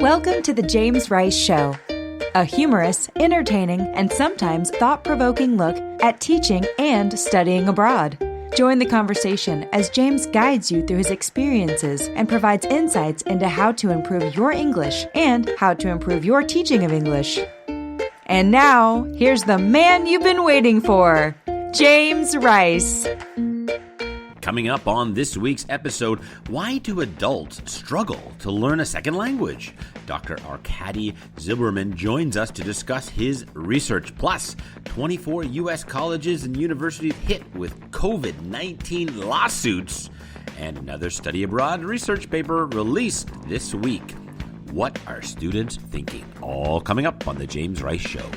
Welcome to the James Rice Show, a humorous, entertaining, and sometimes thought-provoking look at teaching and studying abroad. Join the conversation as James guides you through his experiences and provides insights into how to improve your English and how to improve your teaching of English. And now, here's the man you've been waiting for, James Rice. Coming up on this week's episode, why do adults struggle to learn a second language? Dr. Arkady Zilberman joins us to discuss his research. Plus, 24 U.S. colleges and universities hit with COVID-19 lawsuits. And another study abroad research paper released this week. What are students thinking? All coming up on The James Rice Show.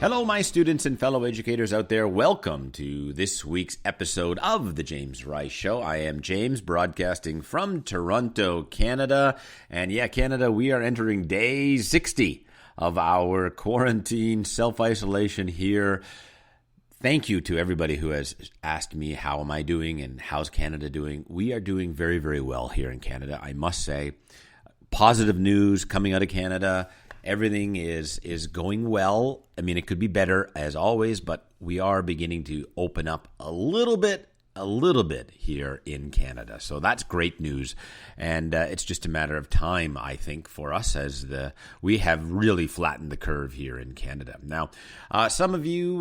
Hello, my students and fellow educators out there. Welcome to this week's episode of The James Rice Show. I am James, broadcasting from Toronto, Canada. And yeah, Canada, we are entering day 60 of our quarantine self-isolation here. Thank you to everybody who has asked me, how am I doing and how's Canada doing? We are doing very, very well here in Canada, I must say. Positive news coming out of Canada. Everything is going well. I mean, it could be better as always, but we are beginning to open up a little bit here in Canada. So that's great news. And it's just a matter of time, I think, for us as we have really flattened the curve here in Canada. Now, some of you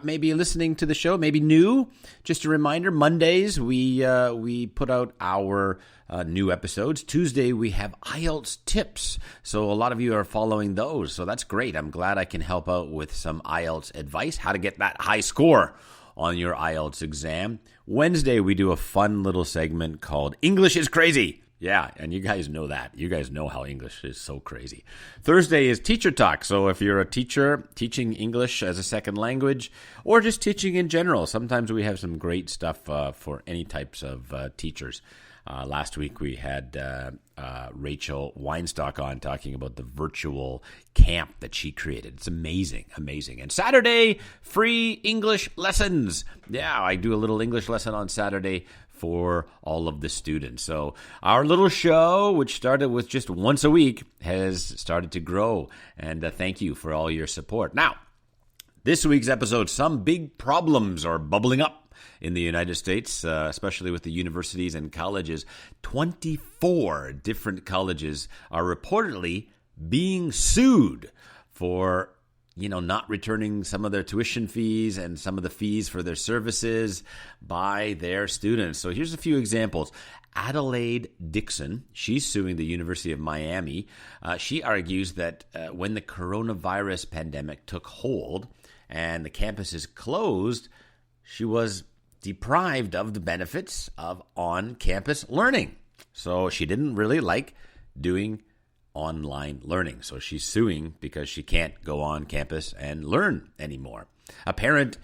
may be listening to the show, maybe new. Just a reminder, Mondays we put out our new episodes. Tuesday, we have IELTS tips. So a lot of you are following those. So that's great. I'm glad I can help out with some IELTS advice, how to get that high score on your IELTS exam. Wednesday, we do a fun little segment called English is Crazy. Yeah, and you guys know that. You guys know how English is so crazy. Thursday is Teacher Talk. So if you're a teacher teaching English as a second language or just teaching in general, sometimes we have some great stuff for any types of teachers. Last week we had Rachel Weinstock on talking about the virtual camp that she created. It's amazing. And Saturday, free English lessons. Yeah, I do a little English lesson on Saturday for all of the students. So our little show, which started with just once a week, has started to grow. And thank you for all your support. Now, this week's episode, some big problems are bubbling up in the United States, especially with the universities and colleges. 24 different colleges are reportedly being sued for, not returning some of their tuition fees and some of the fees for their services by their students. So here's a few examples. Adelaide Dixon, she's suing the University of Miami. She argues that when the coronavirus pandemic took hold and the campus is closed, she was deprived of the benefits of on-campus learning. So she didn't really like doing online learning. So she's suing because she can't go on campus and learn anymore. A parent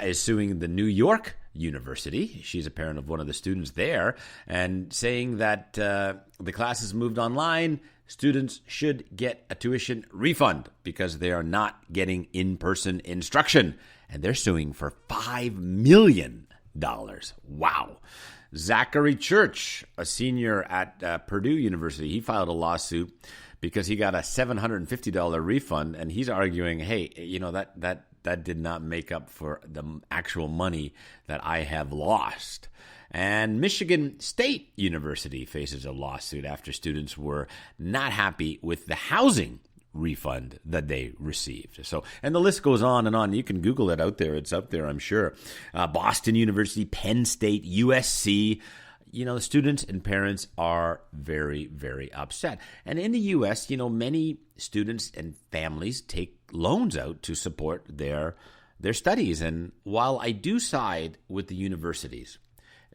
is suing the New York University. She's a parent of one of the students there and saying that the classes moved online. Students should get a tuition refund because they are not getting in-person instruction. And they're suing for $5 million. Wow. Zachary Church, a senior at Purdue University, he filed a lawsuit because he got a $750 refund. And he's arguing, hey, that did not make up for the actual money that I have lost. And Michigan State University faces a lawsuit after students were not happy with the housing refund that they received. So, and the list goes on and on. You can Google it out there. It's out there, I'm sure. Boston University, Penn State, USC. The students and parents are very, very upset. And in the U.S., many students and families take loans out to support their studies. And while I do side with the universities,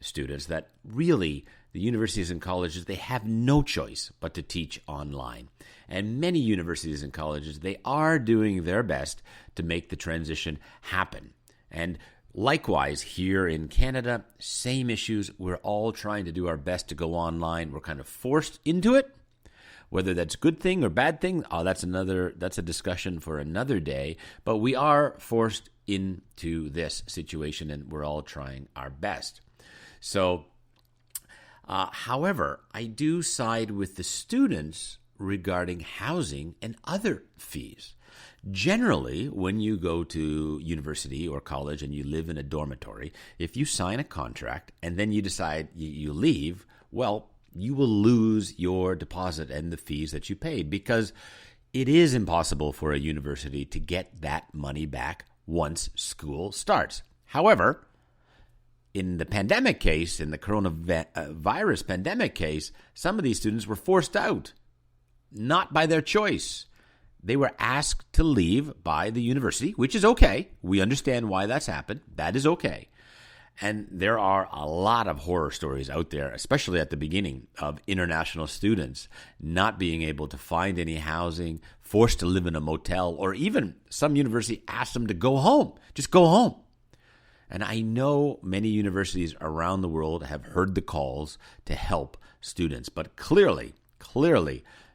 students, that really the universities and colleges, they have no choice but to teach online. And many universities and colleges, they are doing their best to make the transition happen. And likewise, here in Canada, same issues. We're all trying to do our best to go online. We're kind of forced into it. Whether that's a good thing or bad thing, that's a discussion for another day. But we are forced into this situation, and we're all trying our best. So However, I do side with the students regarding housing and other fees. Generally, when you go to university or college and you live in a dormitory, if you sign a contract and then you decide you leave, well, you will lose your deposit and the fees that you paid, because it is impossible for a university to get that money back once school starts. However, in the pandemic case, in the coronavirus pandemic case, some of these students were forced out, not by their choice. They were asked to leave by the university, which is okay. We understand why that's happened. That is okay. And there are a lot of horror stories out there, especially at the beginning, of international students not being able to find any housing, forced to live in a motel, or even some university asked them to go home. Just go home. And I know many universities around the world have heard the calls to help students, but clearly,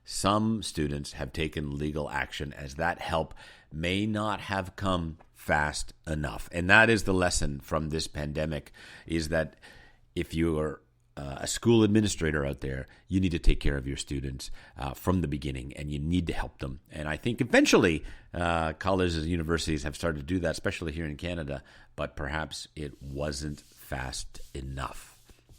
some students have taken legal action, as that help may not have come fast enough. And that is the lesson from this pandemic, is that if you are a school administrator out there, you need to take care of your students from the beginning, and you need to help them. And I think eventually colleges and universities have started to do that, especially here in Canada, but perhaps it wasn't fast enough.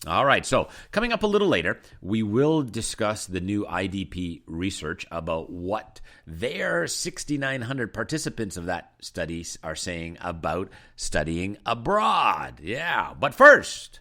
All right, so coming up a little later, we will discuss the new IDP research about what their 6,900 participants of that study are saying about studying abroad. Yeah, but first,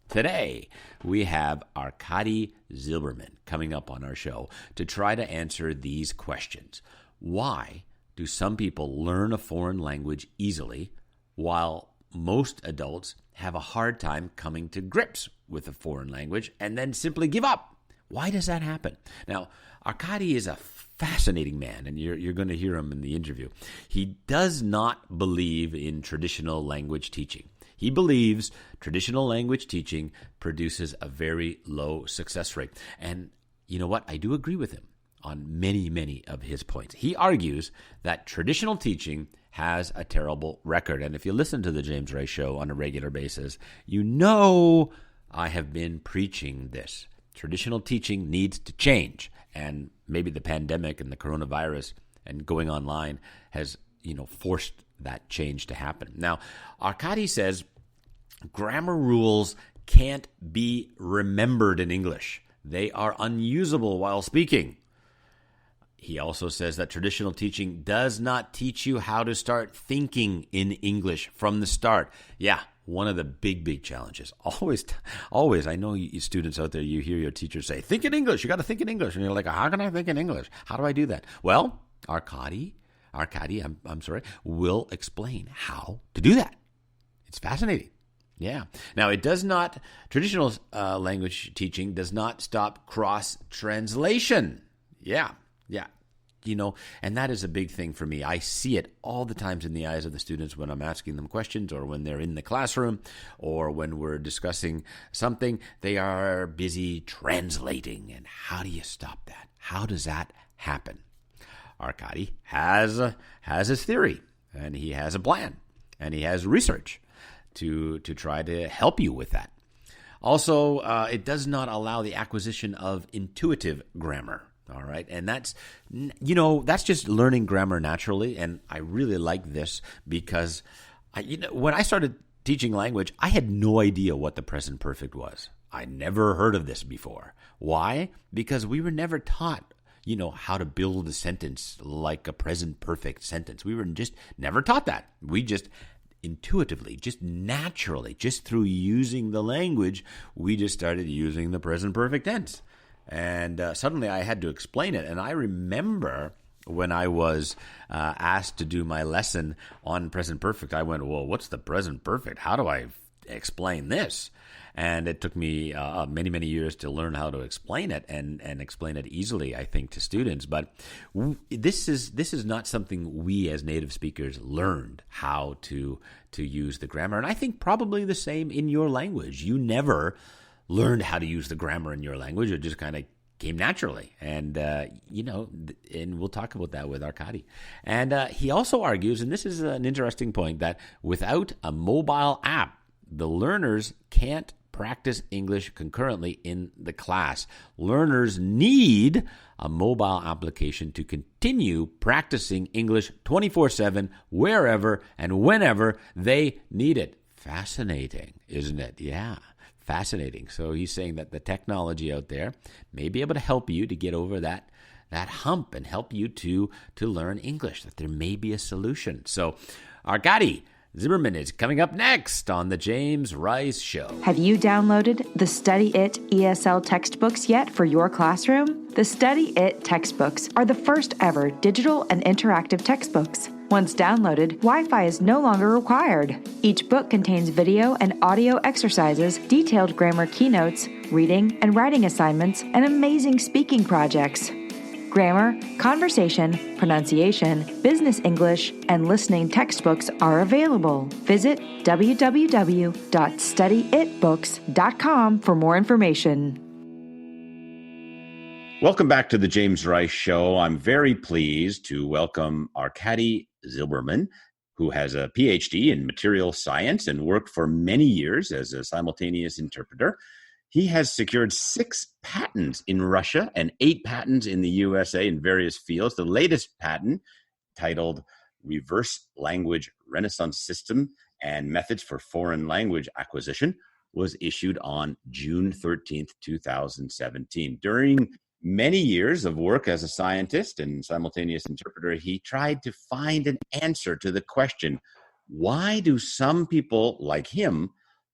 today we have Arkady Zilberman coming up on our show to try to answer these questions. Why do some people learn a foreign language easily, while most adults have a hard time coming to grips with a foreign language and then simply give up? Why does that happen? Now, Arkady is a fascinating man, and you're going to hear him in the interview. He does not believe in traditional language teaching. He believes traditional language teaching produces a very low success rate. And you know what? I do agree with him on many of his points. He argues that traditional teaching has a terrible record. And if you listen to the James Rice Show on a regular basis, you know I have been preaching this. Traditional teaching needs to change. And maybe the pandemic and the coronavirus and going online has, forced that change to happen. Now, Arkady says grammar rules can't be remembered in English. They are unusable while speaking. He also says that traditional teaching does not teach you how to start thinking in English from the start. Yeah, one of the big challenges. Always, I know you students out there, you hear your teachers say, think in English, you got to think in English. And you're like, how can I think in English? How do I do that? Well, Arkady, will explain how to do that. It's fascinating. Yeah. Now, traditional language teaching does not stop cross-translation. Yeah. And that is a big thing for me. I see it all the times in the eyes of the students when I'm asking them questions, or when they're in the classroom, or when we're discussing something. They are busy translating. And how do you stop that? How does that happen? Arkady has his theory, and he has a plan, and he has research to try to help you with that. Also, it does not allow the acquisition of intuitive grammar. All right. And that's just learning grammar naturally. And I really like this because, when I started teaching language, I had no idea what the present perfect was. I never heard of this before. Why? Because we were never taught, how to build a sentence like a present perfect sentence. We were just never taught that. We just intuitively, just naturally, just through using the language, we just started using the present perfect tense. And suddenly I had to explain it. And I remember when I was asked to do my lesson on present perfect, I went, well, what's the present perfect? How do I explain this? And it took me many years to learn how to explain it and explain it easily, I think, to students. But this is not something we as native speakers learned how to use the grammar. And I think probably the same in your language. You never learned how to use the grammar in your language. It just kind of came naturally. And, and we'll talk about that with Arkady. And he also argues, and this is an interesting point, that without a mobile app, the learners can't practice English concurrently in the class. Learners need a mobile application to continue practicing English 24/7, wherever and whenever they need it. Fascinating, isn't it? Yeah, fascinating. So he's saying that the technology out there may be able to help you to get over that hump and help you to learn English, that there may be a solution. So Arkady Zimmerman is coming up next on The James Rice Show. Have you downloaded the Study It ESL textbooks yet for your classroom? The Study It textbooks are the first ever digital and interactive textbooks. Once downloaded, Wi-Fi is no longer required. Each book contains video and audio exercises, detailed grammar keynotes, reading and writing assignments, and amazing speaking projects. Grammar, conversation, pronunciation, business English, and listening textbooks are available. Visit www.studyitbooks.com for more information. Welcome back to the James Rice Show. I'm very pleased to welcome Arkady Zilberman, who has a PhD in material science and worked for many years as a simultaneous interpreter. He has secured 6 patents in Russia and 8 patents in the USA in various fields. The latest patent, titled Reverse Language Renaissance System and Methods for Foreign Language Acquisition, was issued on June 13th, 2017. During many years of work as a scientist and simultaneous interpreter, he tried to find an answer to the question, why do some people like him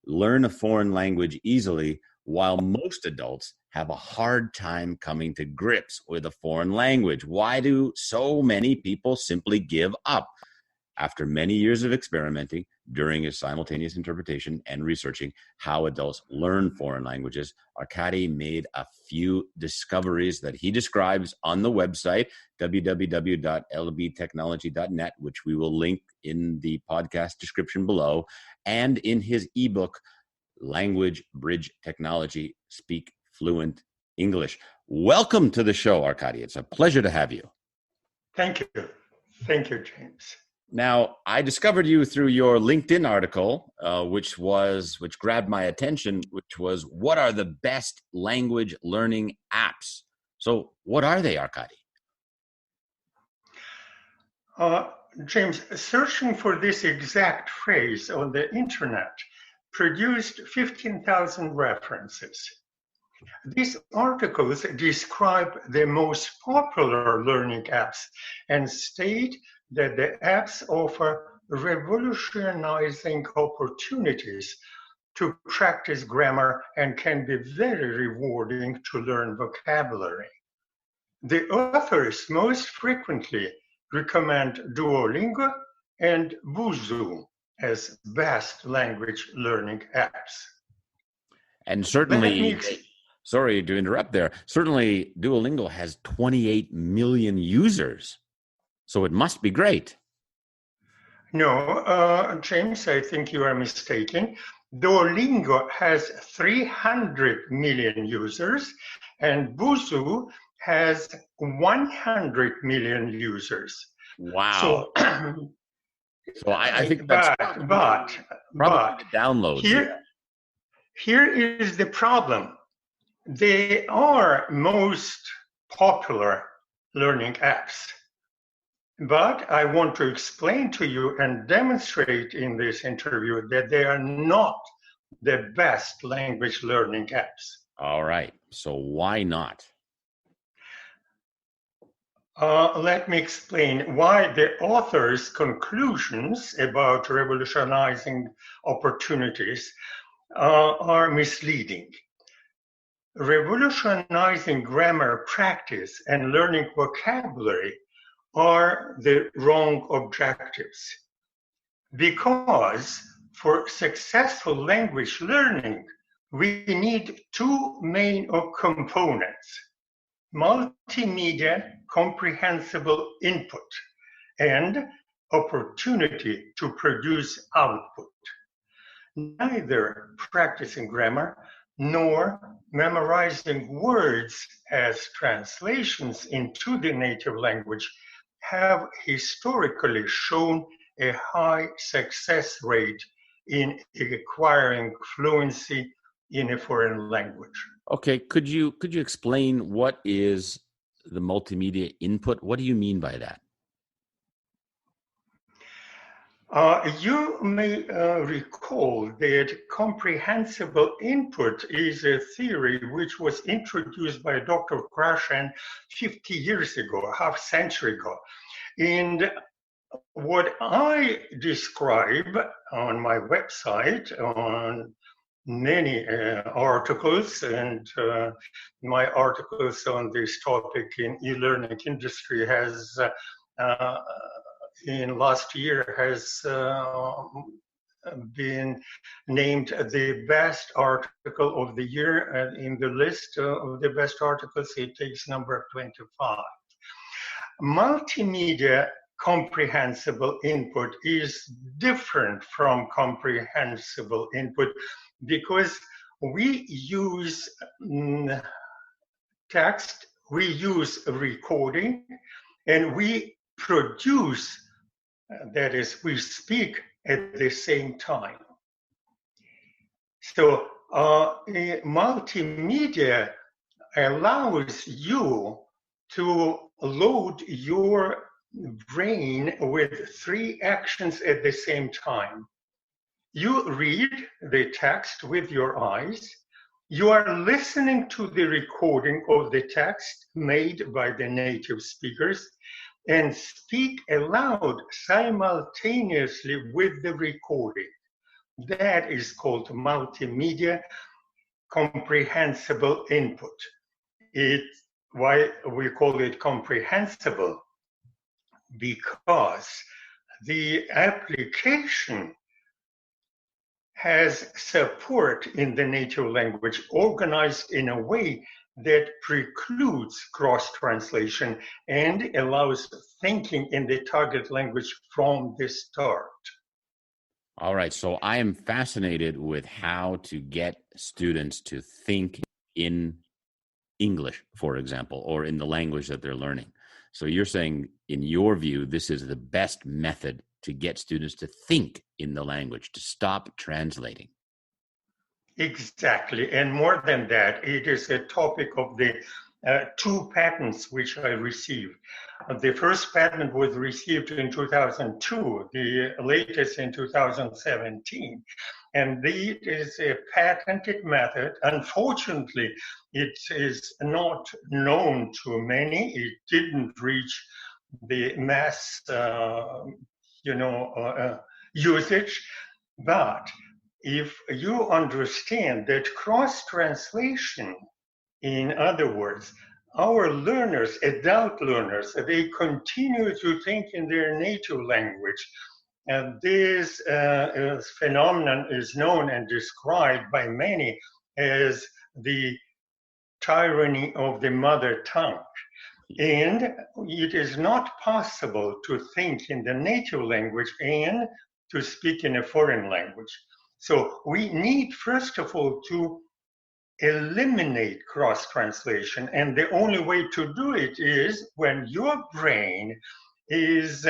learn a foreign language easily while most adults have a hard time coming to grips with a foreign language? Why do so many people simply give up? After many years of experimenting during his simultaneous interpretation and researching how adults learn foreign languages, Arkady made a few discoveries that he describes on the website, www.lbtechnology.net, which we will link in the podcast description below, and in his ebook, Language Bridge Technology, Speak Fluent English. Welcome to the show, Arkady. It's a pleasure to have you. Thank you. Thank you, James. Now, I discovered you through your LinkedIn article, which grabbed my attention, which was, what are the best language learning apps? So what are they, Arkady? James, searching for this exact phrase on the internet produced 15,000 references. These articles describe the most popular learning apps and state that the apps offer revolutionizing opportunities to practice grammar and can be very rewarding to learn vocabulary. The authors most frequently recommend Duolingo and Busuu as best language learning apps. And certainly, sorry to interrupt there, certainly Duolingo has 28 million users. So it must be great. No, James, I think you are mistaken. Duolingo has 300 million users and Busuu has 100 million users. Wow. So I think but probably the downloads. Here is the problem. They are most popular learning apps. But I want to explain to you and demonstrate in this interview that they are not the best language learning apps. All right. So why not? Let me explain why the author's conclusions about revolutionizing opportunities are misleading. Revolutionizing grammar practice and learning vocabulary are the wrong objectives. Because for successful language learning, we need 2 main components: multimedia comprehensible input and opportunity to produce output. Neither practicing grammar nor memorizing words as translations into the native language have historically shown a high success rate in acquiring fluency in a foreign language. Okay, could you explain what is the multimedia input? What do you mean by that? You may recall that comprehensible input is a theory which was introduced by Dr. Krashen 50 years ago, a half century ago. And what I describe on my website, on many articles, and my articles on this topic in e-learning industry has in last year has been named the best article of the year. In the list of the best articles, it takes number 25. Multimedia comprehensible input is different from comprehensible input because we use text, we use recording, and we produce, that is, we speak at the same time. So multimedia allows you to load your brain with 3 actions at the same time. You read the text with your eyes. You are listening to the recording of the text made by the native speakers and speak aloud simultaneously with the recording. That is called multimedia comprehensible input. It's why we call it comprehensible, because the application has support in the native language organized in a way that precludes cross-translation and allows thinking in the target language from the start. All right, so I am fascinated with how to get students to think in English, for example, or in the language that they're learning. So you're saying, in your view, this is the best method to get students to think in the language, to stop translating. Exactly. And more than that, it is a topic of the 2 patents which I received. The first patent was received in 2002, the latest in 2017. And it is a patented method. Unfortunately, it is not known to many. It didn't reach the mass, usage. But if you understand that cross-translation, in other words, our learners, adult learners, they continue to think in their native language. And this phenomenon is known and described by many as the tyranny of the mother tongue. And it is not possible to think in the native language and to speak in a foreign language. So we need, first of all, to eliminate cross-translation. And the only way to do it is when your brain is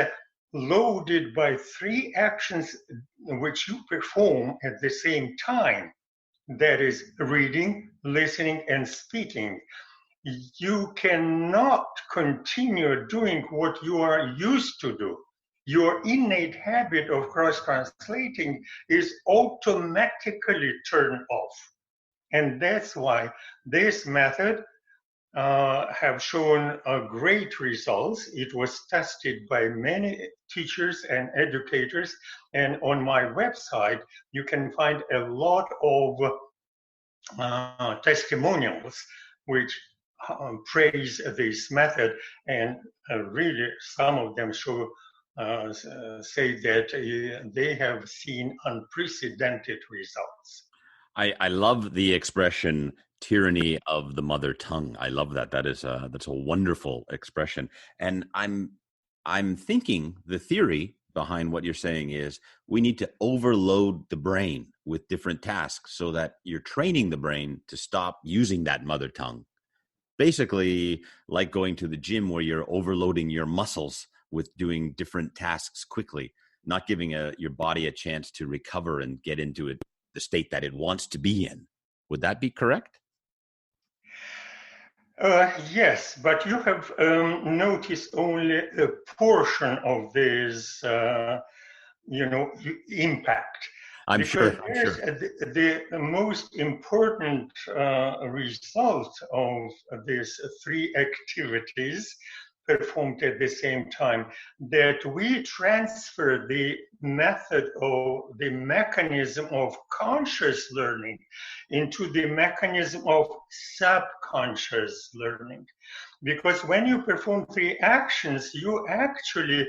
loaded by 3 actions which you perform at the same time. That is reading, listening, and speaking. You cannot continue doing what you are used to do. Your innate habit of cross-translating is automatically turned off. And that's why this method have shown great results. It was tested by many teachers and educators. And on my website, you can find a lot of testimonials which praise this method. And really, some of them show say that they have seen unprecedented results. I love the expression tyranny of the mother tongue. I love that. That's a wonderful expression. And I'm thinking the theory behind what you're saying is we need to overload the brain with different tasks so that you're training the brain to stop using that mother tongue. Basically, like going to the gym where you're overloading your muscles with doing different tasks quickly, not giving your body a chance to recover and get into the state that it wants to be in. Would that be correct? Yes, but you have noticed only a portion of this, impact. I'm Because sure. there's the most important result of these three activities performed at the same time, that we transfer the method or the mechanism of conscious learning into the mechanism of subconscious learning. Because when you perform three actions, you actually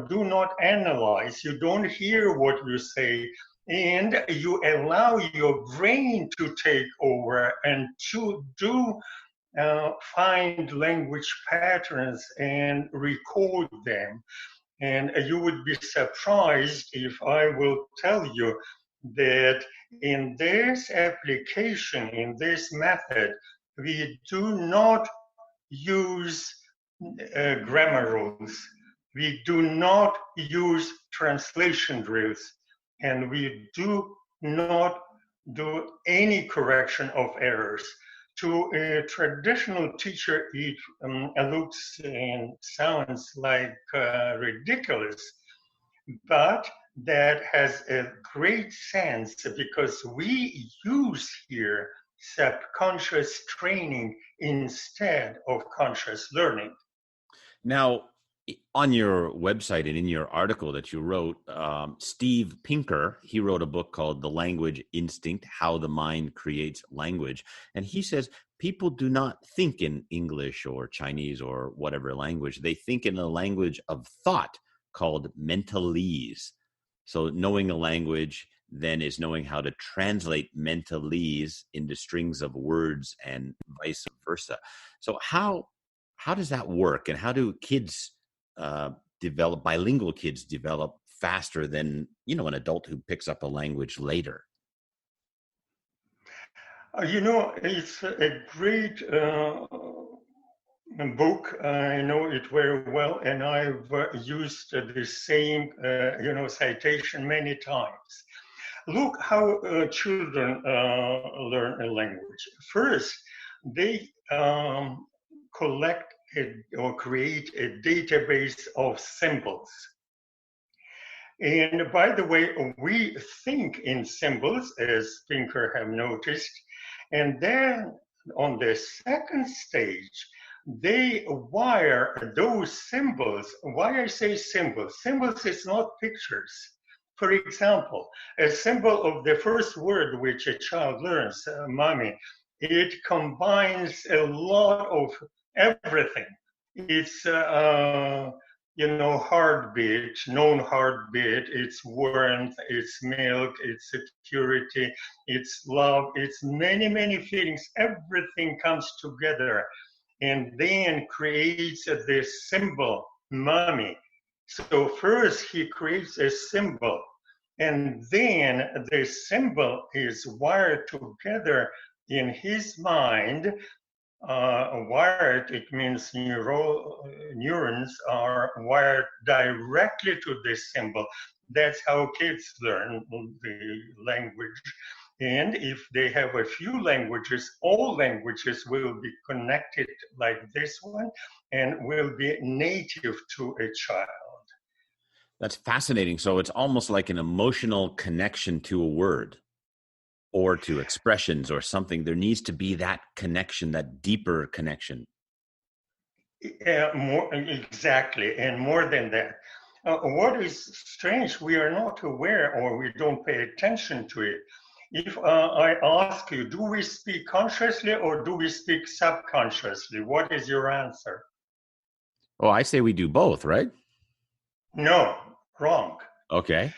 do not analyze, you don't hear what you say, and you allow your brain to take over and to find language patterns and record them. And you would be surprised if I will tell you that in this application, in this method, we do not use grammar rules. We do not use translation drills, and we do not do any correction of errors. To a traditional teacher, it looks and sounds like ridiculous, but that has a great sense because we use here subconscious training instead of conscious learning. Now, on your website and in your article that you wrote, Steve Pinker, he wrote a book called The Language Instinct, How the Mind Creates Language. And he says people do not think in English or Chinese or whatever language. They think in a language of thought called mentalese. So knowing a language then is knowing how to translate mentalese into strings of words and vice versa. So how does that work, and how do kids develop, bilingual kids develop faster than, an adult who picks up a language later? It's a great book. I know it very well, and I've used the same, citation many times. Look how children learn a language. First, they collect or create a database of symbols. And by the way, we think in symbols, as Pinker have noticed, and then on the second stage, they wire those symbols. Why I say symbols? Symbols is not pictures. For example, a symbol of the first word which a child learns, mommy, it combines a lot of everything. It's heartbeat, known heartbeat, it's warmth, it's milk, it's security, it's love, it's many, many feelings. Everything comes together and then creates this symbol, mommy. So first he creates a symbol, and then the symbol is wired together in his mind. Wired, it means neurons are wired directly to this symbol. That's how kids learn the language. And if they have a few languages, all languages will be connected like this one and will be native to a child. That's fascinating. So it's almost like an emotional connection to a word or to expressions or something. There needs to be that connection, that deeper connection. More exactly, and more than that. What is strange, we are not aware or we don't pay attention to it. If I ask you, do we speak consciously or do we speak subconsciously? What is your answer? Oh, I say we do both, right? No, wrong. Okay.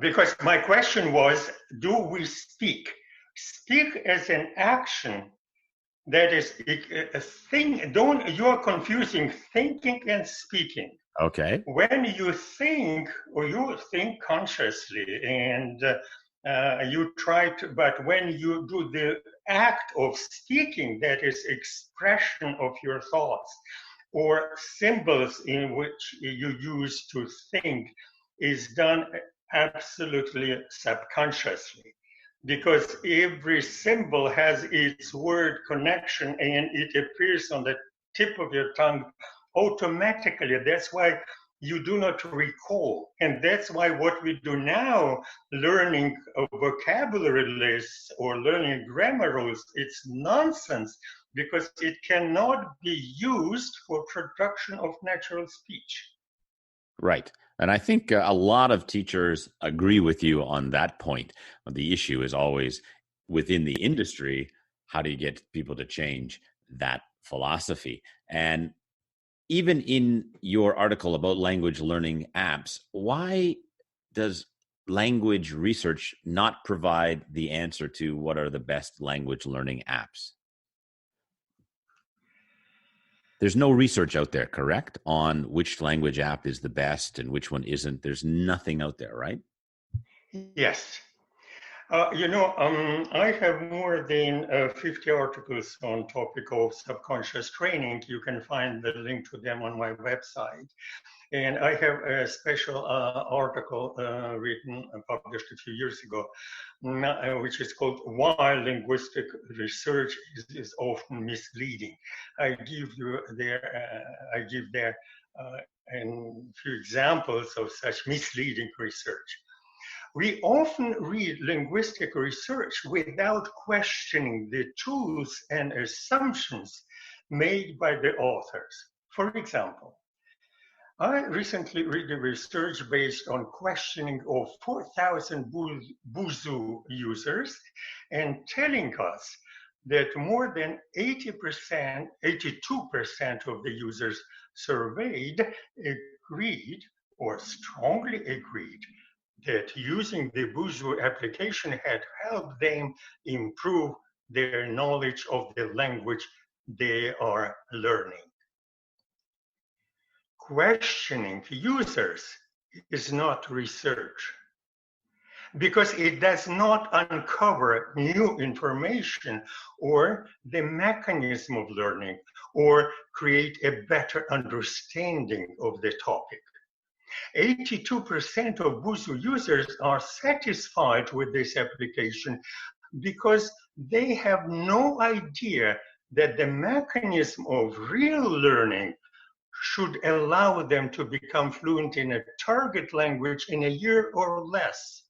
Because my question was, do we speak? Speak as an action. That is a thing. You're confusing thinking and speaking. Okay. When you think, or you think consciously, and you try to, but when you do the act of speaking, that is expression of your thoughts, or symbols in which you use to think, is done absolutely subconsciously. because every symbol has its word connection and it appears on the tip of your tongue automatically. That's why you do not recall. And that's why what we do now, learning a vocabulary lists or learning grammar rules, it's nonsense because it cannot be used for production of natural speech. Right. And I think a lot of teachers agree with you on that point. The issue is always within the industry, how do you get people to change that philosophy? And even in your article about language learning apps, why does language research not provide the answer to what are the best language learning apps? There's no research out there, correct, on which language app is the best and which one isn't. There's nothing out there, right? Yes. I have more than 50 articles on topic of subconscious training. You can find the link to them on my website. And I have a special article written and published a few years ago, which is called Why Linguistic Research is Often Misleading. I give there a few examples of such misleading research. We often read linguistic research without questioning the tools and assumptions made by the authors. For example, I recently read a research based on questioning of 4,000 Buzu users and telling us that more than 82% of the users surveyed agreed or strongly agreed that using the Buzu application had helped them improve their knowledge of the language they are learning. Questioning users is not research because it does not uncover new information or the mechanism of learning or create a better understanding of the topic. 82% of Buzu users are satisfied with this application because they have no idea that the mechanism of real learning should allow them to become fluent in a target language in a year or less.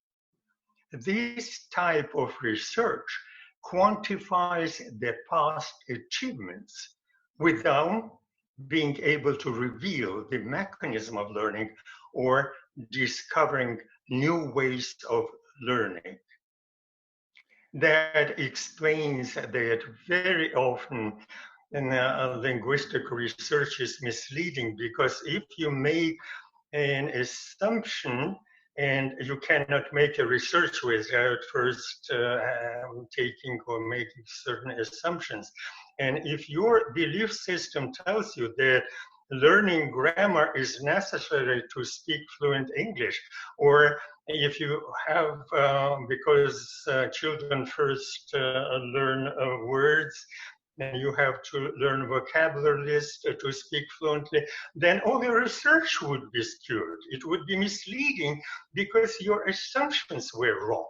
This type of research quantifies the past achievements without being able to reveal the mechanism of learning or discovering new ways of learning. That explains that very often linguistic research is misleading, because if you make an assumption and you cannot make a research without first taking or making certain assumptions. And if your belief system tells you that learning grammar is necessary to speak fluent English, or if you have, because children first learn words, and you have to learn vocabulary list to speak fluently, then all your research would be skewed. It would be misleading because your assumptions were wrong.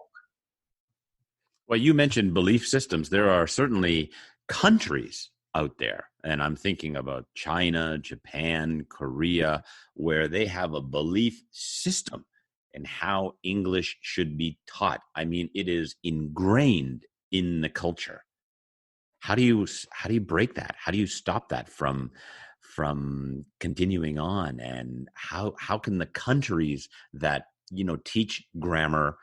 Well, you mentioned belief systems. There are certainly countries out there, and I'm thinking about China, Japan, Korea, where they have a belief system in how English should be taught. I mean, it is ingrained in the culture. How do you break that? How do you stop that from continuing on? And how can the countries that, teach grammar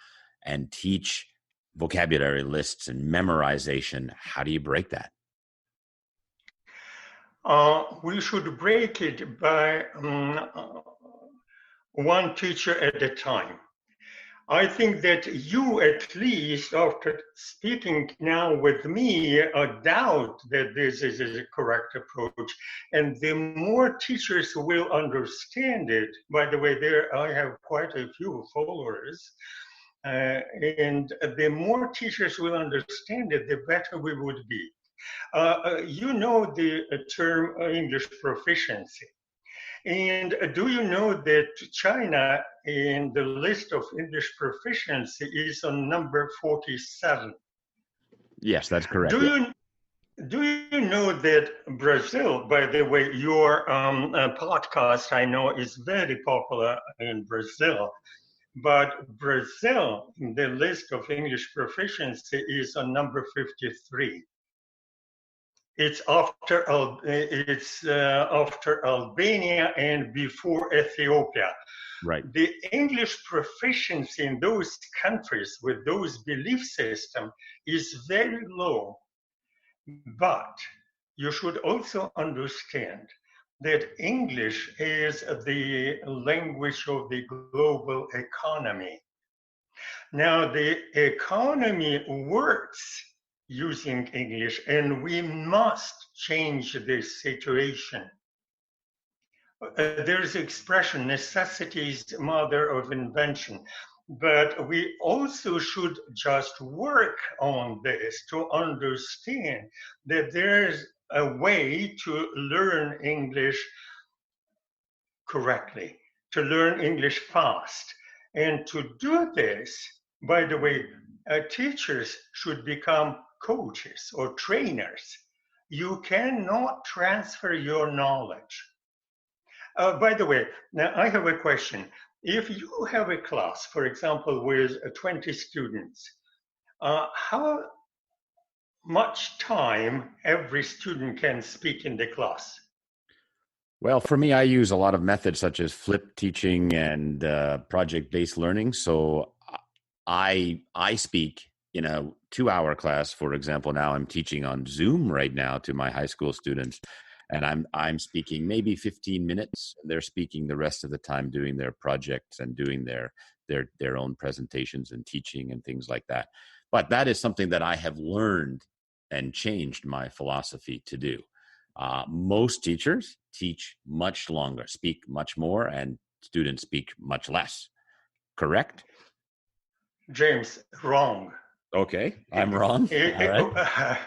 and teach vocabulary lists and memorization, how do you break that? We should break it by one teacher at a time. I think that you, at least after speaking now with me, doubt that this is a correct approach. And the more teachers will understand it, by the way, I have quite a few followers, and the more teachers will understand it, the better we would be. You know the term English proficiency. And do you know that China in the list of English proficiency is on number 47? Yes, that's correct. Do you do you know that Brazil, by the way, your podcast I know is very popular in Brazil, but Brazil, in the list of English proficiency, is on number 53. It's after Albania and before Ethiopia. Right. The English proficiency in those countries with those belief system is very low. But you should also understand that English is the language of the global economy. Now, the economy works using English, and we must change this situation. There's expression, necessity is the mother of invention. But we also should just work on this to understand that there's a way to learn English correctly, to learn English fast. And to do this, by the way, teachers should become coaches or trainers. You cannot transfer your knowledge. By the way, now I have a question. If you have a class, for example, with 20 students, how much time every student can speak in the class? Well, for me, I use a lot of methods such as flip teaching and project-based learning. So I speak in a 2-hour class, for example. Now I'm teaching on Zoom right now to my high school students, and I'm speaking maybe 15 minutes. They're speaking the rest of the time, doing their projects and doing their own presentations and teaching and things like that. But that is something that I have learned and changed my philosophy to do. Most teachers teach much longer, speak much more, and students speak much less. Correct? James, wrong. Okay, I'm wrong. All right.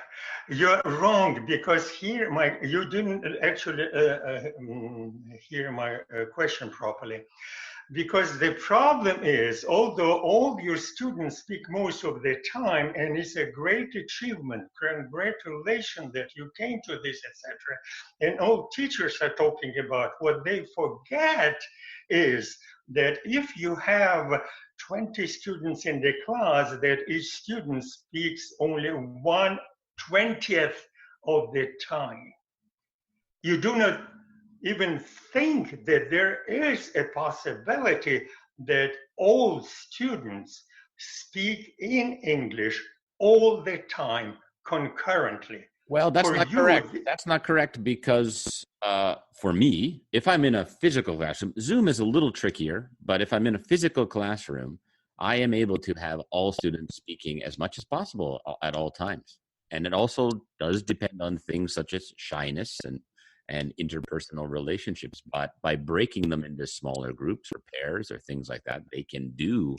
You're wrong, because here you didn't actually hear my question properly. Because the problem is, although all your students speak most of the time, and it's a great achievement, congratulations that you came to this, etc., and all teachers are talking about, what they forget is that if you have 20 students in the class, that each student speaks only 1/20th of the time. You do not even think that there is a possibility that all students speak in English all the time concurrently. Well, that's not correct. That's not correct because for me, if I'm in a physical classroom, Zoom is a little trickier, but if I'm in a physical classroom, I am able to have all students speaking as much as possible at all times. And it also does depend on things such as shyness and interpersonal relationships. But by breaking them into smaller groups or pairs or things like that, they can do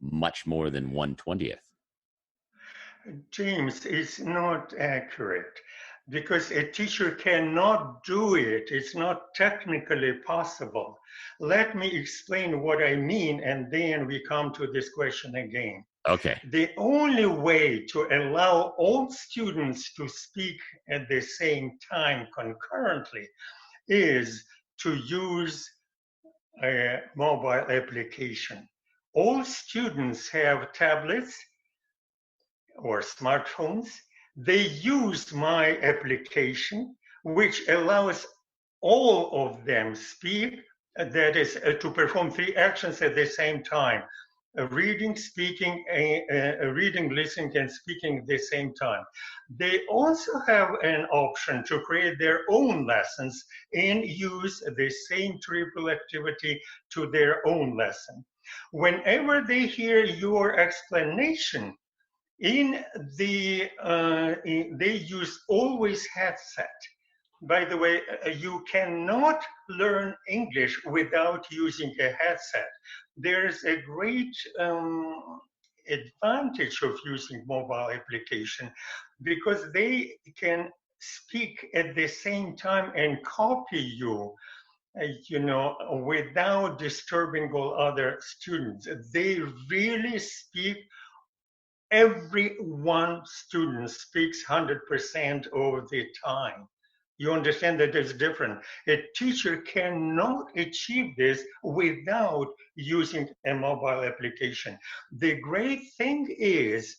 much more than 1/20th. James, it's not accurate, because a teacher cannot do it. It's not technically possible. Let me explain what I mean, and then we come to this question again. Okay. The only way to allow all students to speak at the same time concurrently is to use a mobile application. All students have tablets or smartphones. They use my application, which allows all of them speak, that is, to perform 3 actions at the same time. Reading, speaking, reading, listening, and speaking at the same time. They also have an option to create their own lessons and use the same triple activity to their own lesson. Whenever they hear your explanation, they use always headset. By the way, you cannot learn English without using a headset. There's a great advantage of using mobile application, because they can speak at the same time and copy you. without disturbing all other students. They really speak. Every one student speaks 100% of the time. You understand that it's different. A teacher cannot achieve this without using a mobile application. The great thing is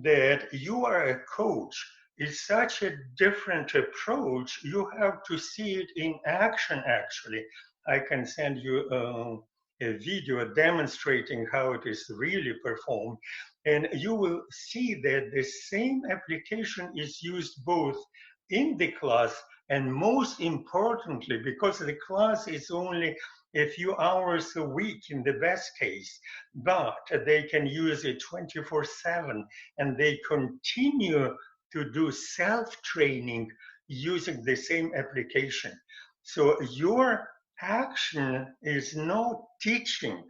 that you are a coach. It's such a different approach. You have to see it in action, actually. I can send you a video demonstrating how it is really performed. And you will see that the same application is used both in the class and most importantly, because the class is only a few hours a week in the best case, but they can use it 24/7 and they continue to do self-training using the same application. So your action is not teaching.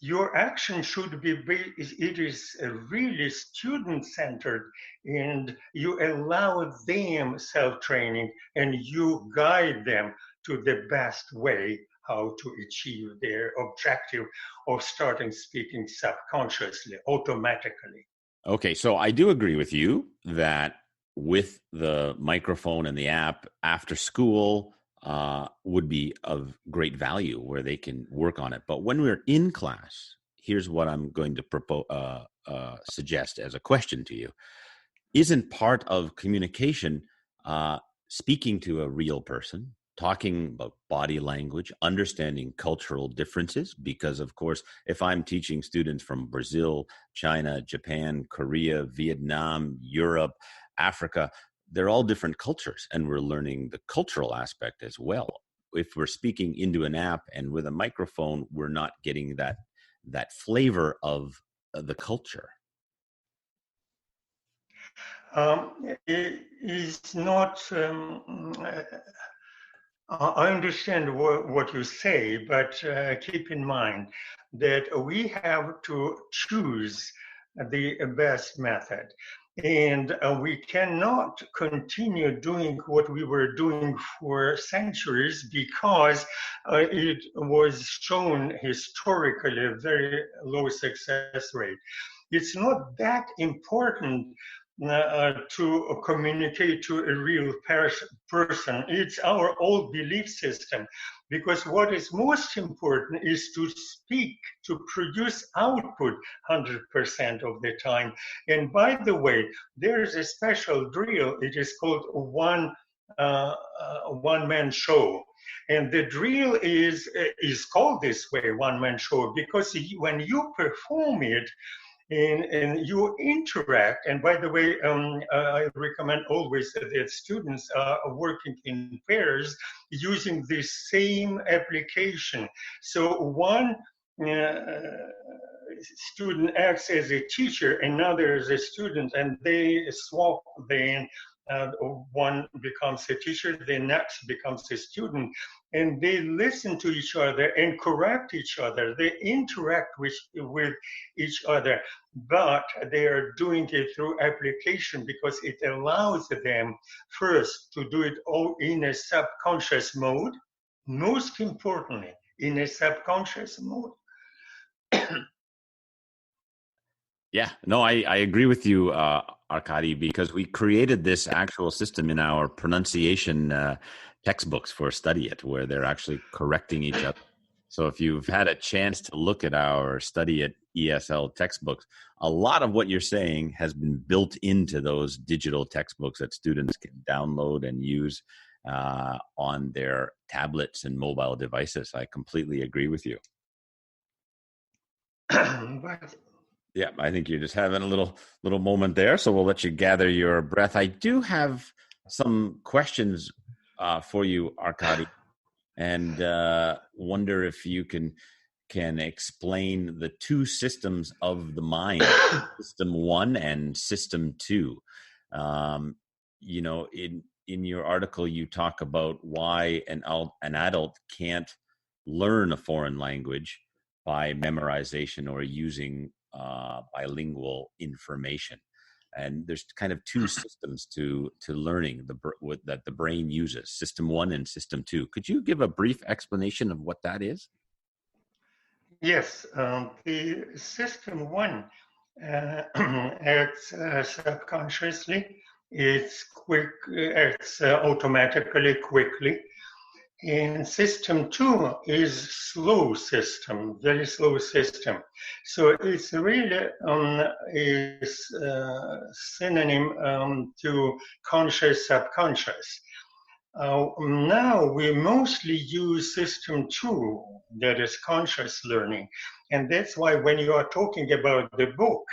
Your action should be, it is really student-centered, and you allow them self-training and you guide them to the best way how to achieve their objective of starting speaking subconsciously, automatically. Okay, so I do agree with you that with the microphone and the app after school would be of great value where they can work on it. But when we're in class, here's what I'm going to propose, suggest as a question to you. Isn't part of communication speaking to a real person, talking about body language, understanding cultural differences? Because, of course, if I'm teaching students from Brazil, China, Japan, Korea, Vietnam, Europe, Africa, they're all different cultures, and we're learning the cultural aspect as well. If we're speaking into an app and with a microphone, we're not getting that flavor of the culture. It is not. I understand what you say, but keep in mind that we have to choose the best method. And we cannot continue doing what we were doing for centuries because it was shown historically a very low success rate. It's not that important to communicate to a real person. It's our old belief system, because what is most important is to speak, to produce output 100% of the time. And by the way, there is a special drill. It is called one-man show. And the drill is called this way, one-man show, because when you perform it, and you interact. And by the way, I recommend always that students are working in pairs using the same application. So one student acts as a teacher, another as a student, and they swap. Then one becomes a teacher, the next becomes a student, and they listen to each other and correct each other. They interact with each other, but they are doing it through application because it allows them first to do it all in a subconscious mode, most importantly, in a subconscious mode. Yeah, no, I agree with you, Arkady, because we created this actual system in our pronunciation textbooks for Study It, where they're actually correcting each other. So if you've had a chance to look at our Study It ESL textbooks, a lot of what you're saying has been built into those digital textbooks that students can download and use on their tablets and mobile devices. I completely agree with you. Yeah, I think you're just having a little moment there, so we'll let you gather your breath. I do have some questions for you, Arkady, and wonder if you can explain the two systems of the mind, System 1 and System 2. You know, in your article, you talk about why an adult can't learn a foreign language by memorization or using bilingual information. And there's kind of two systems to learning that the brain uses, system 1 and system 2. Could you give a brief explanation of what that is? Yes, the system 1 acts subconsciously. It's quick, acts automatically, quickly. And system 2 is slow system, very slow system. So it's really is synonym to conscious subconscious. Now we mostly use system 2, that is conscious learning. And that's why when you are talking about the book,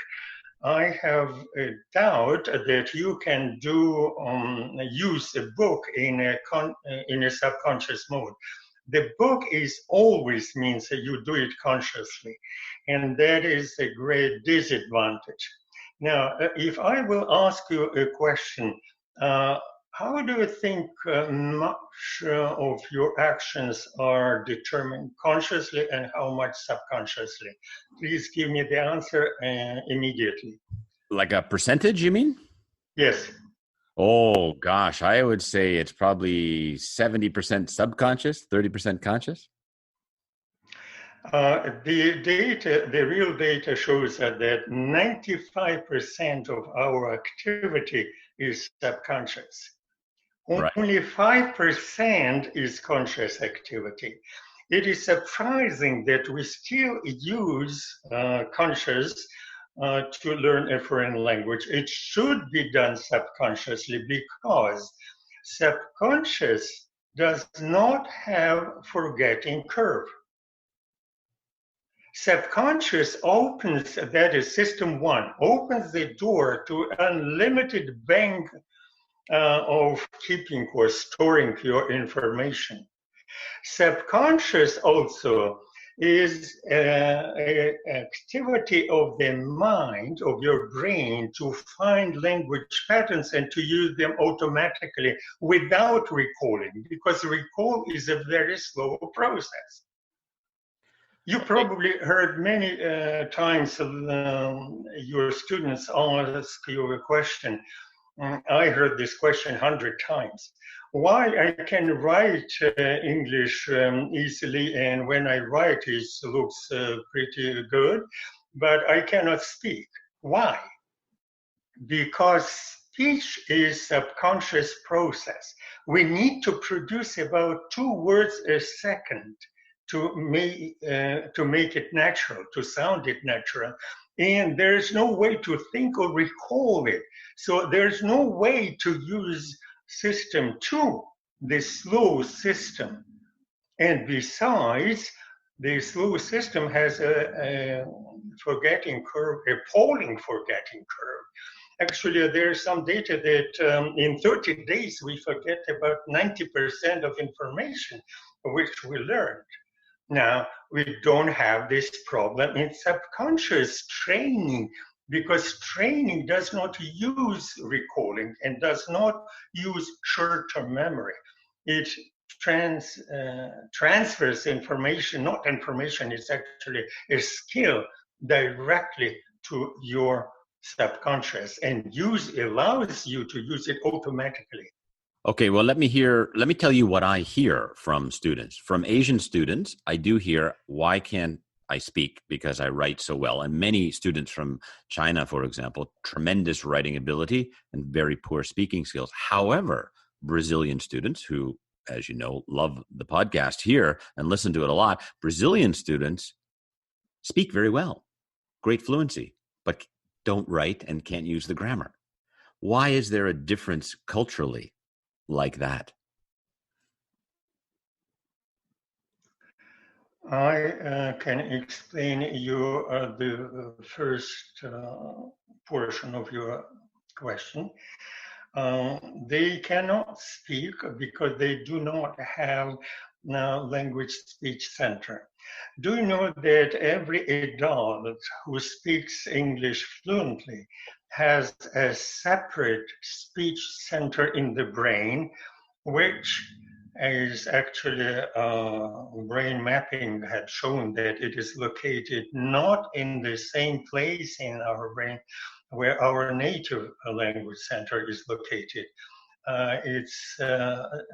I have a doubt that you can use a book in a subconscious mode. The book is always means that you do it consciously, and that is a great disadvantage. Now, if I will ask you a question, how do you think much of your actions are determined consciously and how much subconsciously? Please give me the answer immediately. Like a percentage, you mean? Yes. Oh, gosh. I would say it's probably 70% subconscious, 30% conscious. The real data shows that 95% of our activity is subconscious. Right. Only 5% is conscious activity. It is surprising that we still use conscious to learn a foreign language. It should be done subconsciously because subconscious does not have forgetting curve. Subconscious opens, that is system 1, opens the door to unlimited bank of keeping or storing your information. Subconscious also is an activity of the mind, of your brain, to find language patterns and to use them automatically without recalling, because recall is a very slow process. You probably heard many times your students ask you a question. I heard this question 100 times. Why I can write English easily, and when I write it looks pretty good, but I cannot speak. Why? Because speech is a subconscious process. We need to produce about 2 words a second to make it natural, to sound it natural. And there's no way to think or recall it. So there's no way to use system 2, the slow system. And besides, the slow system has a forgetting curve, a polling forgetting curve. Actually, there's some data that in 30 days we forget about 90% of information which we learned. Now, we don't have this problem in subconscious training, because training does not use recalling and does not use short-term memory. It transfers information, not information, it's actually a skill directly to your subconscious, and allows you to use it automatically. Okay, well, let me tell you what I hear from students. From Asian students, I do hear, why can't I speak? Because I write so well. And many students from China, for example, tremendous writing ability and very poor speaking skills. However, Brazilian students who, as you know, love the podcast here and listen to it a lot, Brazilian students speak very well, great fluency, but don't write and can't use the grammar. Why is there a difference culturally like that? I can explain you the first portion of your question. They cannot speak because they do not have language speech center. Do you know that every adult who speaks English fluently has a separate speech center in the brain, which is actually brain mapping had shown that it is located not in the same place in our brain, where our native language center is located. It's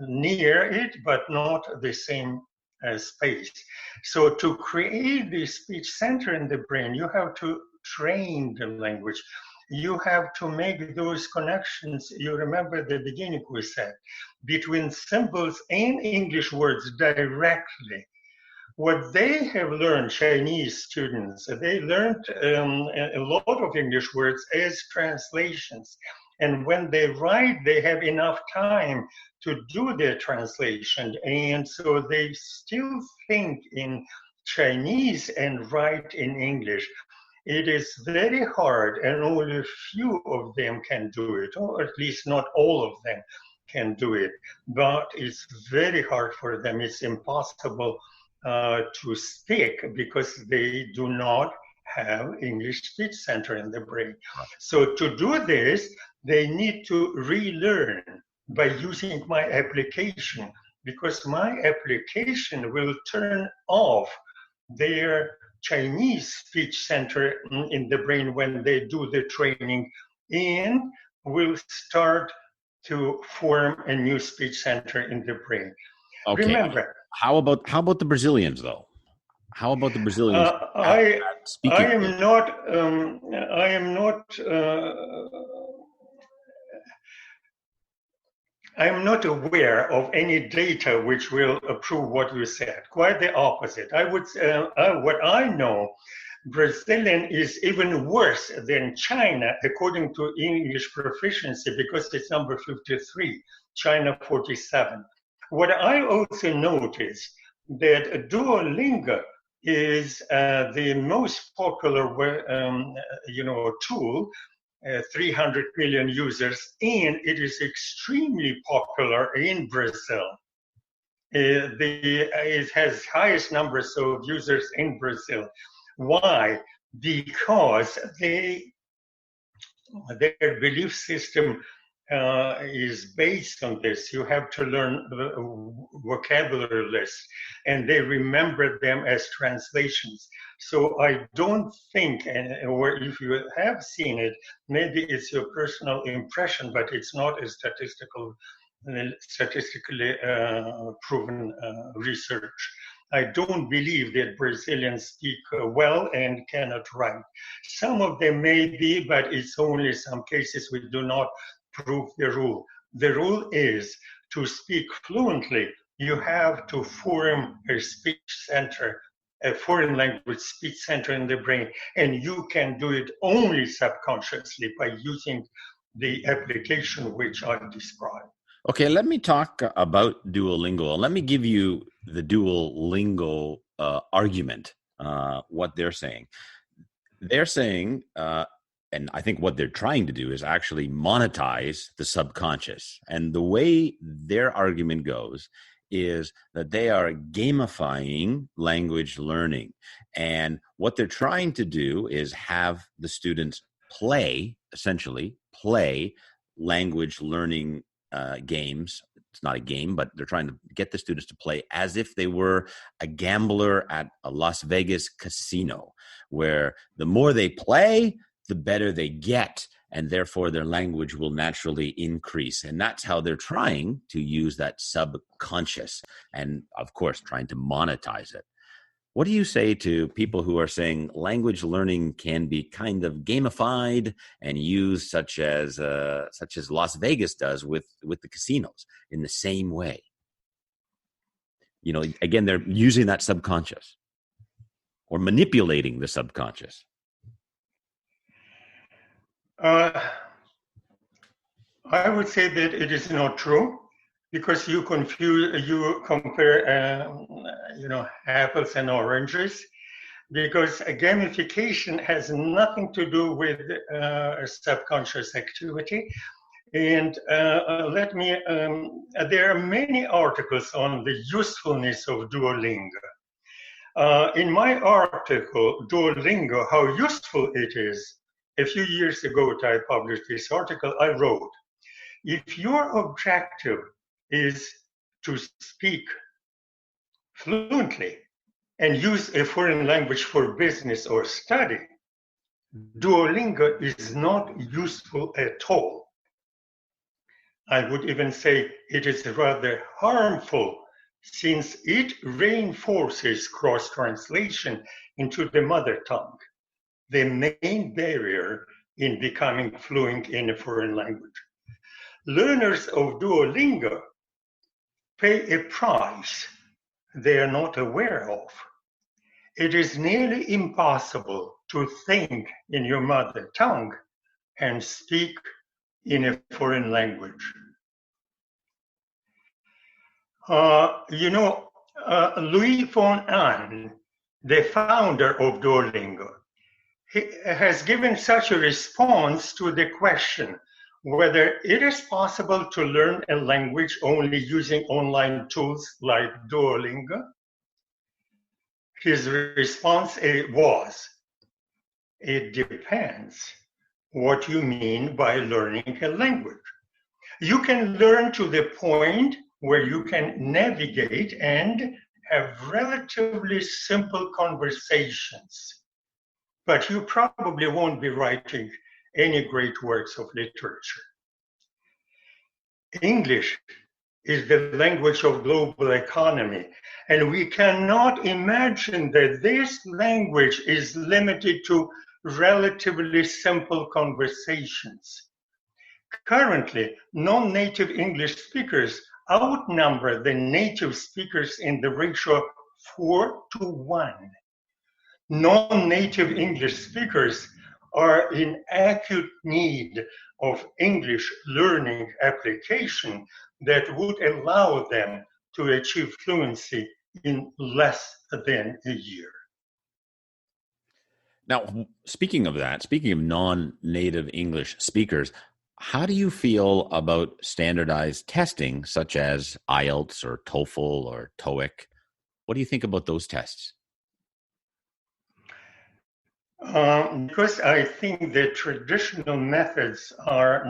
near it, but not the same space. So to create the speech center in the brain, you have to train the language. You have to make those connections. You remember at the beginning we said, between symbols and English words directly. What they have learned, Chinese students, they learned a lot of English words as translations. And when they write, they have enough time to do their translation. And so they still think in Chinese and write in English. It is very hard, and only a few of them can do it, or at least not all of them can do it. But it's very hard for them. It's impossible to speak because they do not have English speech center in the brain. So to do this, they need to relearn by using my application, because my application will turn off their Chinese speech center in the brain when they do the training and will start to form a new speech center in the brain. Okay. Remember, how about the Brazilians though? How about the Brazilians? I am not aware of any data which will prove what you said. Quite the opposite. I would what I know, Brazilian is even worse than China according to English proficiency because it's number 53, China 47. What I also noticed that Duolingo is the most popular tool, 300 million users, and it is extremely popular in Brazil. It has highest numbers of users in Brazil. Why? Because their belief system is based on this. You have to learn vocabulary lists, and they remember them as translations. So I don't think, or if you have seen it, maybe it's your personal impression, but it's not a statistically proven research. I don't believe that Brazilians speak well and cannot write. Some of them may be, but it's only some cases we do not prove the rule. The rule is to speak fluently, you have to form a speech center, a foreign language speech center in the brain, and you can do it only subconsciously by using the application which I described. Okay, let me talk about Duolingo. Let me give you the Duolingo argument, what they're saying. They're saying, and I think what they're trying to do is actually monetize the subconscious. And the way their argument goes is that they are gamifying language learning. And what they're trying to do is have the students essentially play language learning games. It's not a game, but they're trying to get the students to play as if they were a gambler at a Las Vegas casino, where the more they play, the better they get, and therefore their language will naturally increase. And that's how they're trying to use that subconscious and, of course, trying to monetize it. What do you say to people who are saying language learning can be kind of gamified and used such as Las Vegas does with the casinos in the same way? You know, again, they're using that subconscious or manipulating the subconscious. I would say that it is not true, because you compare, apples and oranges, because gamification has nothing to do with subconscious activity. And there are many articles on the usefulness of Duolingo. In my article, Duolingo, how useful it is, a few years ago I published this article, I wrote, if your objective is to speak fluently and use a foreign language for business or study, Duolingo is not useful at all. I would even say it is rather harmful, since it reinforces cross-translation into the mother tongue, the main barrier in becoming fluent in a foreign language. Learners of Duolingo pay a price they are not aware of. It is nearly impossible to think in your mother tongue and speak in a foreign language. Louis von Ahn, the founder of Duolingo, he has given such a response to the question whether it is possible to learn a language only using online tools like Duolingo. His response was, it depends what you mean by learning a language. You can learn to the point where you can navigate and have relatively simple conversations, but you probably won't be writing any great works of literature. English is the language of global economy, and we cannot imagine that this language is limited to relatively simple conversations. Currently, non-native English speakers outnumber the native speakers in the ratio 4-1. Non-native English speakers are in acute need of English learning application that would allow them to achieve fluency in less than a year. Now, speaking of non-native English speakers, how do you feel about standardized testing such as IELTS or TOEFL or TOEIC? What do you think about those tests? Because I think the traditional methods are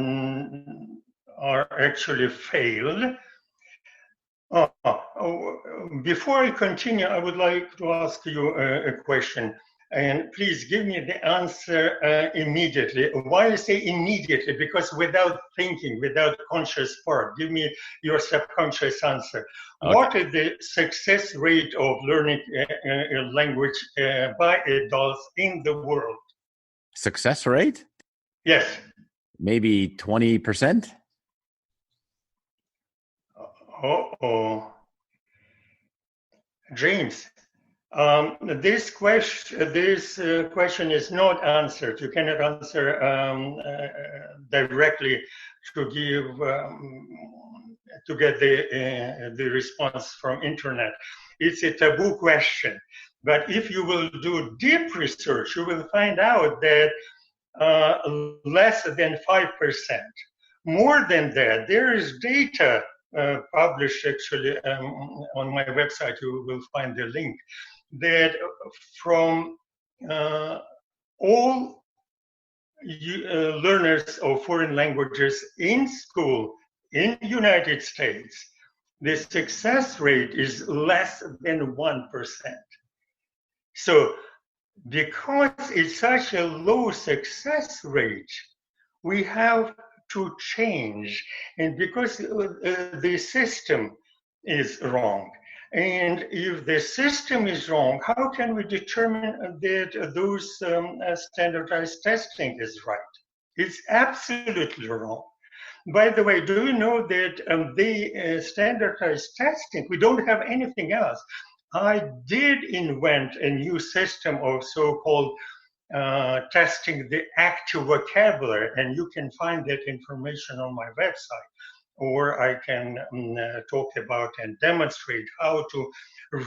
actually failed. Before I continue, I would like to ask you a question. And please give me the answer immediately. Why I say immediately? Because without thinking, without conscious part, give me your subconscious answer. Okay. What is the success rate of learning a language by adults in the world? Success rate? Yes. Maybe 20%? James. This question is not answered. You cannot answer directly to get the response from internet. It's a taboo question. But if you will do deep research, you will find out that less than 5%. More than that, there is data published actually on my website. You will find the link. That from all learners of foreign languages in school in the United States, the success rate is less than 1%. So because it's such a low success rate, we have to change. And because the system is wrong. And if the system is wrong, how can we determine that those standardized testing is right? It's absolutely wrong. By the way, do you know that the standardized testing, we don't have anything else. I did invent a new system of so-called testing the active vocabulary, and you can find that information on my website. Or I can talk about and demonstrate how to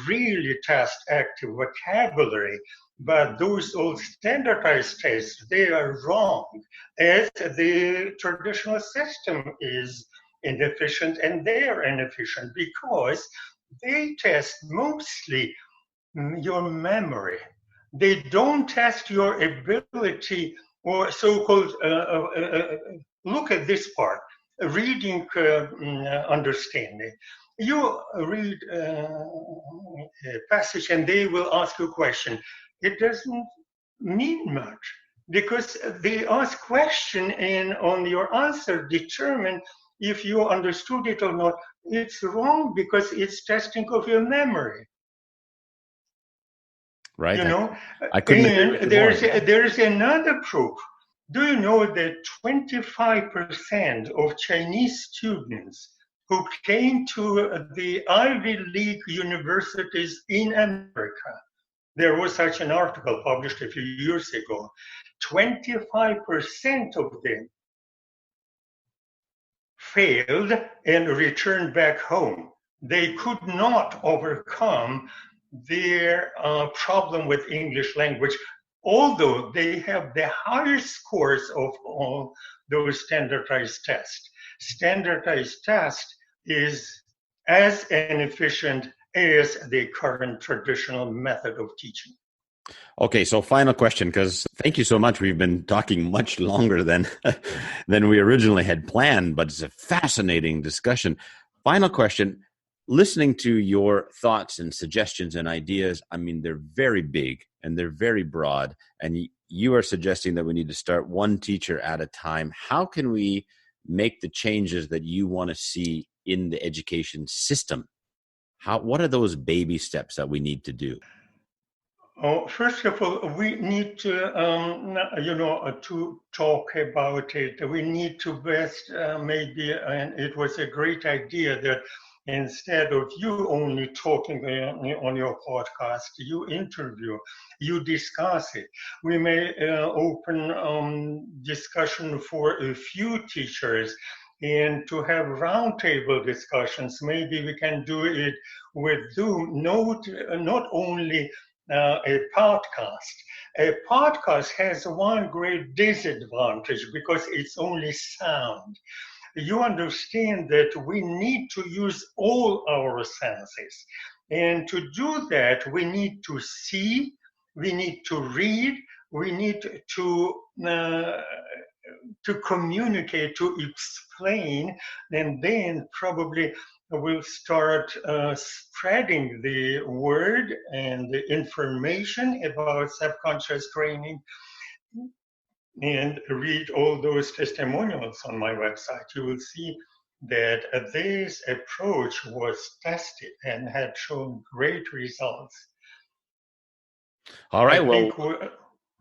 really test active vocabulary. But those old standardized tests, they are wrong, as the traditional system is inefficient, and they are inefficient because they test mostly your memory. They don't test your ability or so-called, look at this part, reading understanding. You read a passage and they will ask you a question. It doesn't mean much. because they ask question and on your answer determine if you understood it or not. It's wrong because it's testing of your memory. Right. You know, I couldn't agree with and you more. there's another proof. Do you know that 25% of Chinese students who came to the Ivy League universities in America, there was such an article published a few years ago, 25% of them failed and returned back home. They could not overcome their problem with English language, although they have the highest scores of all those standardized tests. Standardized test is as inefficient as the current traditional method of teaching. Okay, so final question, because thank you so much. We've been talking much longer than we originally had planned, but it's a fascinating discussion. Final question, listening to your thoughts and suggestions and ideas, I mean, they're very big and they're very broad, and you are suggesting that we need to start one teacher at a time. How can we make the changes that you want to see in the education system? What are those baby steps that we need to do? Oh, first of all, we need to, to talk about it. We need to best maybe, and it was a great idea that instead of you only talking on your podcast, you interview, you discuss it. We may open discussion for a few teachers and to have roundtable discussions. Maybe we can do it with Zoom, not only a podcast. A podcast has one great disadvantage because it's only sound. You understand that we need to use all our senses. And to do that, we need to see, we need to read, we need to communicate, to explain, and then probably we'll start spreading the word and the information about subconscious training, and read all those testimonials on my website. You will see that this approach was tested and had shown great results. All right,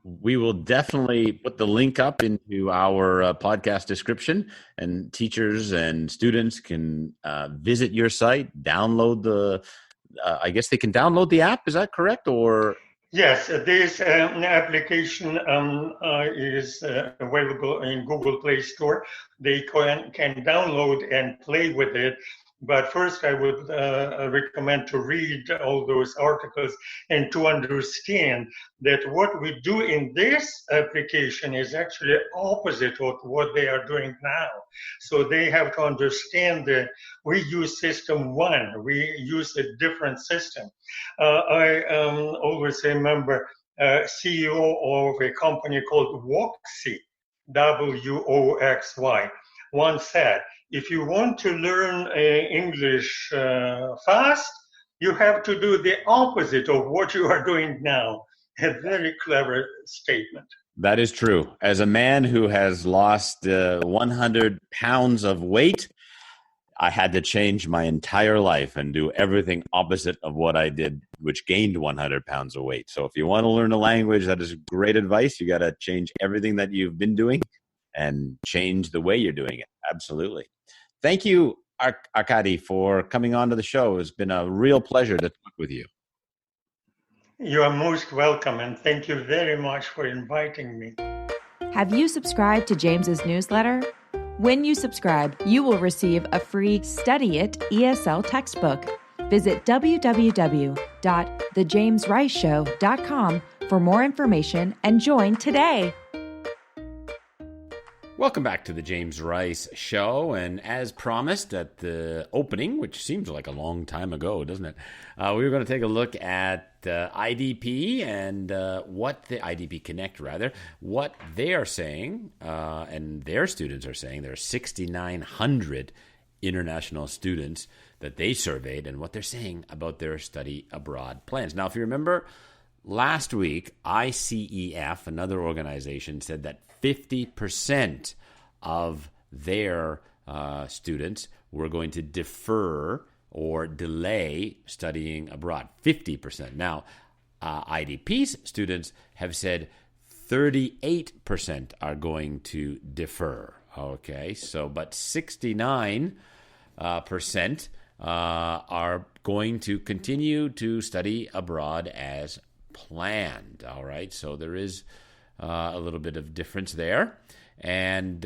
we will definitely put the link up into our podcast description, and teachers and students can visit your site, download I guess they can download the app. Is that correct? Or yes, this application is available in Google Play Store. They can download and play with it. But first, I would recommend to read all those articles and to understand that what we do in this application is actually opposite of what they are doing now. So they have to understand that we use system one. We use a different system. I always remember CEO of a company called Woxy, Woxy, once said, if you want to learn English fast, you have to do the opposite of what you are doing now. A very clever statement. That is true. As a man who has lost 100 pounds of weight, I had to change my entire life and do everything opposite of what I did, which gained 100 pounds of weight. So if you want to learn a language, that is great advice. You got to change everything that you've been doing and change the way you're doing it. Absolutely. Thank you, Arkady, for coming on to the show. It's been a real pleasure to talk with you. You are most welcome, and thank you very much for inviting me. Have you subscribed to James's newsletter? When you subscribe, you will receive a free Study It ESL textbook. Visit www.thejamesriceshow.com for more information and join today. Welcome back to the James Rice Show, and as promised at the opening, which seems like a long time ago, doesn't it? We were going to take a look at IDP and what the IDP-Connect, what they are saying, and their students are saying. There are 6,900 international students that they surveyed, and what they're saying about their study abroad plans. Now, if you remember, last week, ICEF, another organization, said that 50% of their students were going to defer or delay studying abroad. 50%. Now, IDP's students have said 38% are going to defer. Okay, so but 69% are going to continue to study abroad as planned. All right, so there is a little bit of difference there, and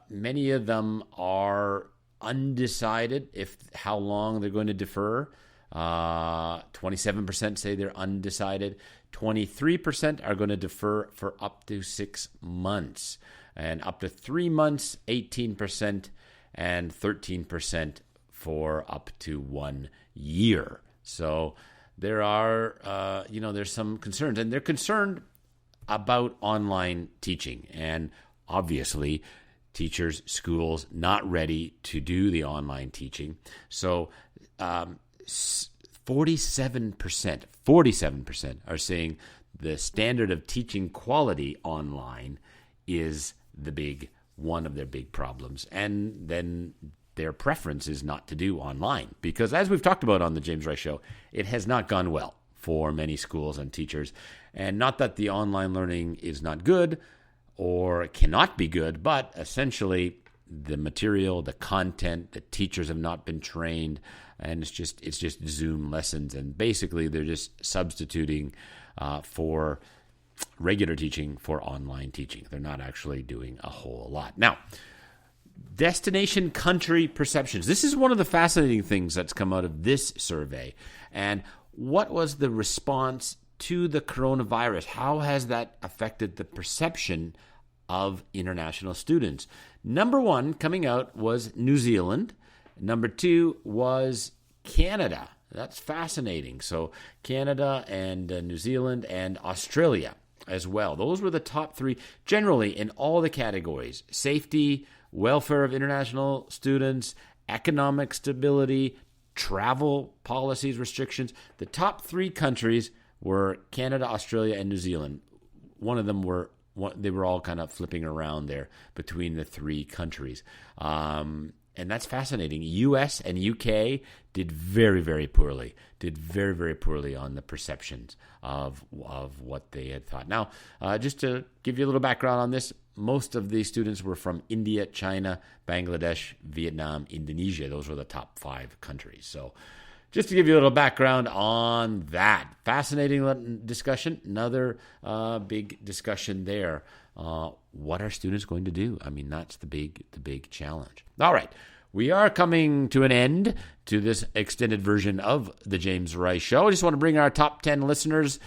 many of them are undecided how long they're going to defer. 27% say they're undecided. 23% are going to defer for up to 6 months, and up to 3 months, 18%, and 13% for up to 1 year. So there are, there's some concerns, and they're concerned about online teaching, and obviously teachers, schools not ready to do the online teaching. So 47% are saying the standard of teaching quality online is one of their big problems. And then their preference is not to do online, because as we've talked about on the James Rice Show, it has not gone well for many schools and teachers. And not that the online learning is not good or cannot be good, but essentially the material, the content, the teachers have not been trained, and it's just Zoom lessons, and basically they're just substituting for regular teaching for online teaching. They're not actually doing a whole lot. Now, destination country perceptions. This is one of the fascinating things that's come out of this survey. And what was the response to the coronavirus? How has that affected the perception of international students? Number one coming out was New Zealand. Number two was Canada. That's fascinating. So Canada and New Zealand and Australia as well. Those were the top three generally in all the categories: safety, welfare of international students, economic stability, travel policies, restrictions. The top three countries were Canada, Australia, and New Zealand. One of them they were all kind of flipping around there between the three countries. And that's fascinating. U.S. and U.K. did very, very poorly. On the perceptions of what they had thought. Now, just to give you a little background on this, most of these students were from India, China, Bangladesh, Vietnam, Indonesia. Those were the top 5 countries. So just to give you a little background on that. Fascinating discussion. Another big discussion there. What are students going to do? I mean, that's the big challenge. All right. We are coming to an end to this extended version of the James Rice Show. I just want to bring our top 10 listeners,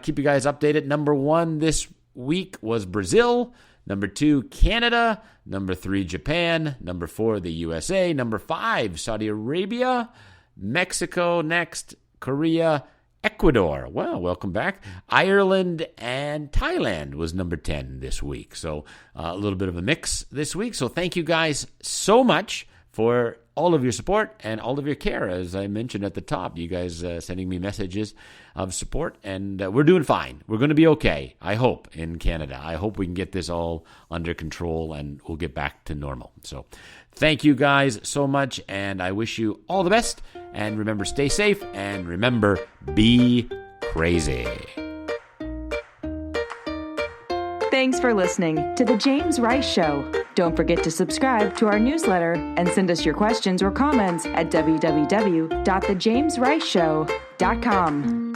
keep you guys updated. Number 1 this week was Brazil. Number 2, Canada. Number 3, Japan. Number 4, the USA. Number 5, Saudi Arabia. Mexico next. Korea. Ecuador. Well, welcome back. Ireland and Thailand was number 10 this week. So a little bit of a mix this week. So thank you guys so much for all of your support and all of your care. As I mentioned at the top, you guys sending me messages of support, and we're doing fine. We're going to be okay, I hope, in Canada. I hope we can get this all under control and we'll get back to normal. So thank you guys so much, and I wish you all the best. And remember, stay safe, and remember, be crazy. Thanks for listening to The James Rice Show. Don't forget to subscribe to our newsletter and send us your questions or comments at www.thejamesriceshow.com.